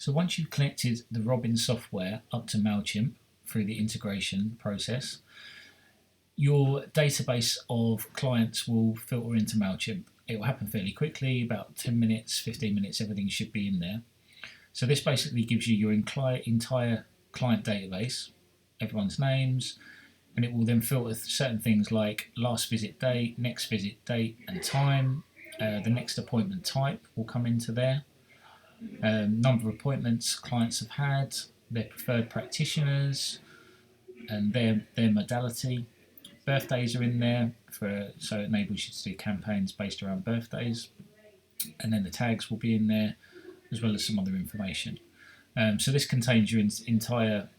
So once you've connected the Robin software up to Mailchimp through the integration process, your database of clients will filter into Mailchimp. It will happen fairly quickly, about 10 minutes, 15 minutes, everything should be in there. So this basically gives you your entire client database, everyone's names, and it will then filter certain things like last visit date, next visit date and time. The next appointment type will come into there. Number of appointments clients have had, their preferred practitioners, and their modality. Birthdays are in there, so it enables you to do campaigns based around birthdays. And then the tags will be in there, as well as some other information. So this contains your entire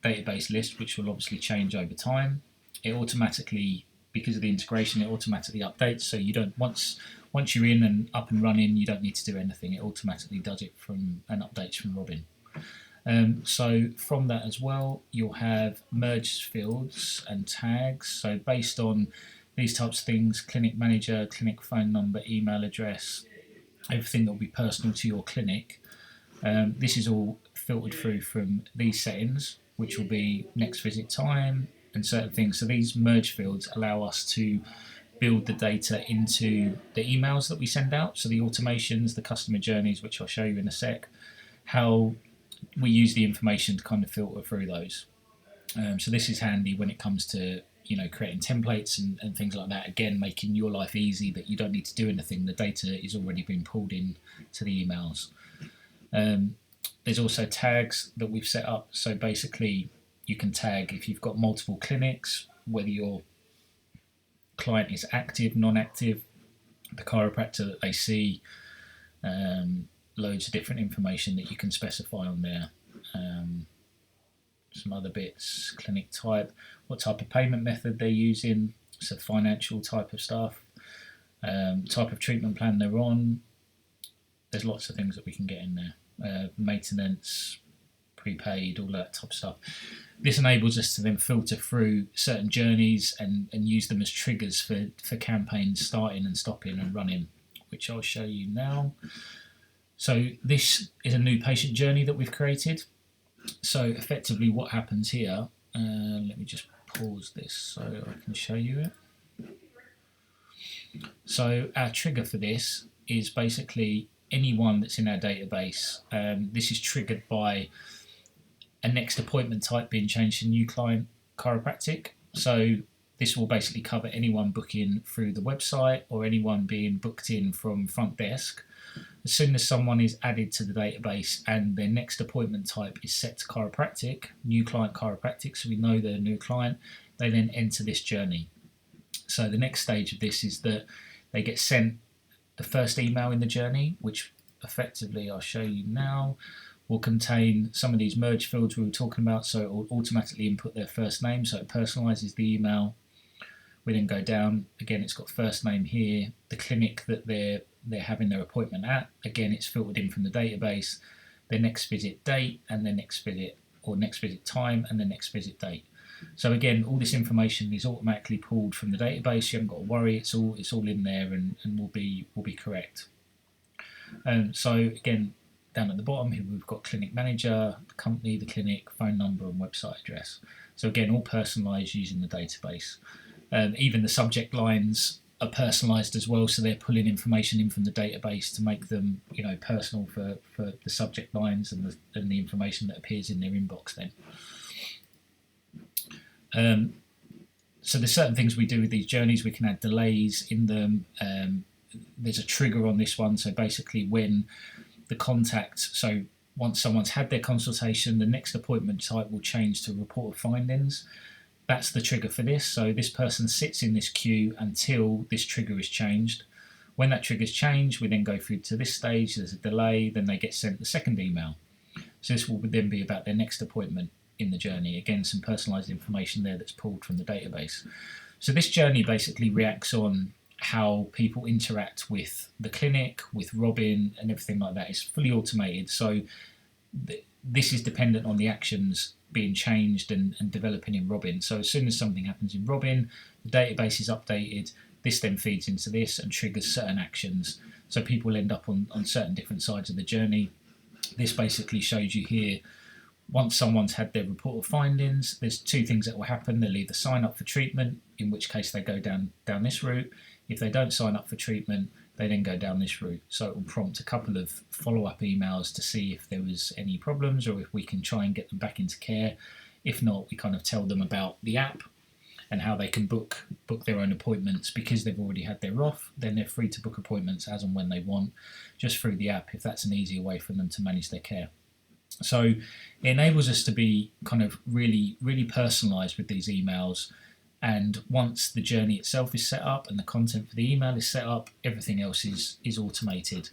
database list, which will obviously change over time. It automatically, because of the integration, it automatically updates. So you don't once you're in and up and running, you don't need to do anything. It automatically does it and updates from Robin. So from that as well, you'll have merged fields and tags. So based on these types of things, clinic manager, clinic phone number, email address, everything that will be personal to your clinic. This is all filtered through from these settings, which will be next visit time and certain things. So these merge fields allow us to build the data into the emails that we send out. So the automations, the customer journeys, which I'll show you in a sec, how we use the information to kind of filter through those. So this is handy when it comes to creating templates and things like that. Again, making your life easy, that you don't need to do anything. The data is already being pulled in to the emails. There's also tags that we've set up. So basically, you can tag if you've got multiple clinics, whether your client is active, non-active, the chiropractor that they see, loads of different information that you can specify on there. Some other bits, clinic type, what type of payment method they're using, so financial type of stuff, type of treatment plan they're on. There's lots of things that we can get in there. Maintenance, prepaid, all that type of stuff. This enables us to then filter through certain journeys and use them as triggers for campaigns starting and stopping and running, which I'll show you now. So this is a new patient journey that we've created. So effectively what happens here, let me just pause this so I can show you it. So our trigger for this is basically anyone that's in our database. This is triggered by a next appointment type being changed to new client chiropractic. So this will basically cover anyone booking through the website or anyone being booked in from front desk. As soon as someone is added to the database and their next appointment type is set to chiropractic, new client chiropractic, so we know they're a new client, they then enter this journey. So the next stage of this is that they get sent the first email in the journey, which effectively I'll show you now, will contain some of these merge fields we were talking about. So it will automatically input their first name, so it personalizes the email. We then go down, again it's got first name here, the clinic that they're having their appointment at, again it's filtered in from the database, their next visit date and their next visit, or next visit time and their next visit date. So again, all this information is automatically pulled from the database. You haven't got to worry, it's all in there and will be correct. So again, down at the bottom here we've got clinic manager, the company, the clinic, phone number and website address. So again, all personalised using the database. Even the subject lines are personalised as well, so they're pulling information in from the database to make them, personal for the subject lines and the information that appears in their inbox then. So there's certain things we do with these journeys. We can add delays in them. There's a trigger on this one, so basically when the contact, so once someone's had their consultation, the next appointment type will change to report of findings. That's the trigger for this. So this person sits in this queue until this trigger is changed. When that trigger is changed, we then go through to this stage. There's a delay, then they get sent the second email. So this will then be about their next appointment in the journey. Again, some personalised information there that's pulled from the database. So this journey basically reacts on how people interact with the clinic, with Robin and everything like that. It's fully automated. So this is dependent on the actions being changed and developing in Robin. So as soon as something happens in Robin, the database is updated, this then feeds into this and triggers certain actions. So people end up on certain different sides of the journey. This basically shows you here, once someone's had their report of findings, there's two things that will happen. They'll either sign up for treatment, in which case they go down this route. If they don't sign up for treatment, they then go down this route. So it will prompt a couple of follow-up emails to see if there was any problems or if we can try and get them back into care. If not, we kind of tell them about the app and how they can book their own appointments. Because they've already had their off, then they're free to book appointments as and when they want, just through the app, if that's an easier way for them to manage their care. So it enables us to be kind of really, really personalised with these emails. And once the journey itself is set up and the content for the email is set up, everything else is automated,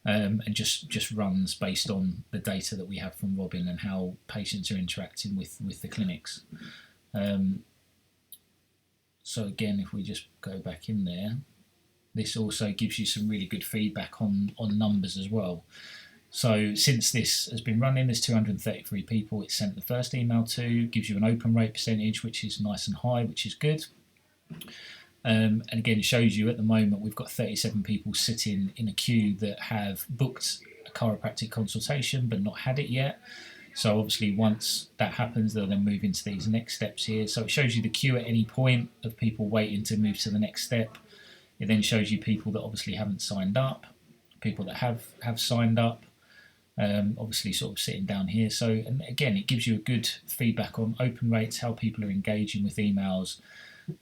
and just runs based on the data that we have from Robin and how patients are interacting with the clinics. So again, if we just go back in there, this also gives you some really good feedback on numbers as well. So since this has been running, there's 233 people it's sent the first email to. Gives you an open rate percentage, which is nice and high, which is good. And again, it shows you at the moment we've got 37 people sitting in a queue that have booked a chiropractic consultation but not had it yet. So obviously once that happens, they'll then move into these next steps here. So it shows you the queue at any point of people waiting to move to the next step. It then shows you people that obviously haven't signed up, people that have signed up. Obviously sort of sitting down here. So, and again, it gives you a good feedback on open rates, how people are engaging with emails.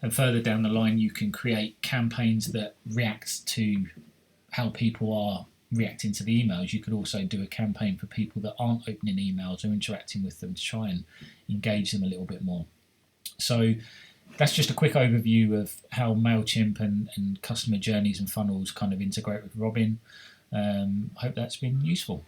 And further down the line, you can create campaigns that react to how people are reacting to the emails. You could also do a campaign for people that aren't opening emails or interacting with them to try and engage them a little bit more. So that's just a quick overview of how Mailchimp and customer journeys and funnels kind of integrate with Robin. Hope that's been useful.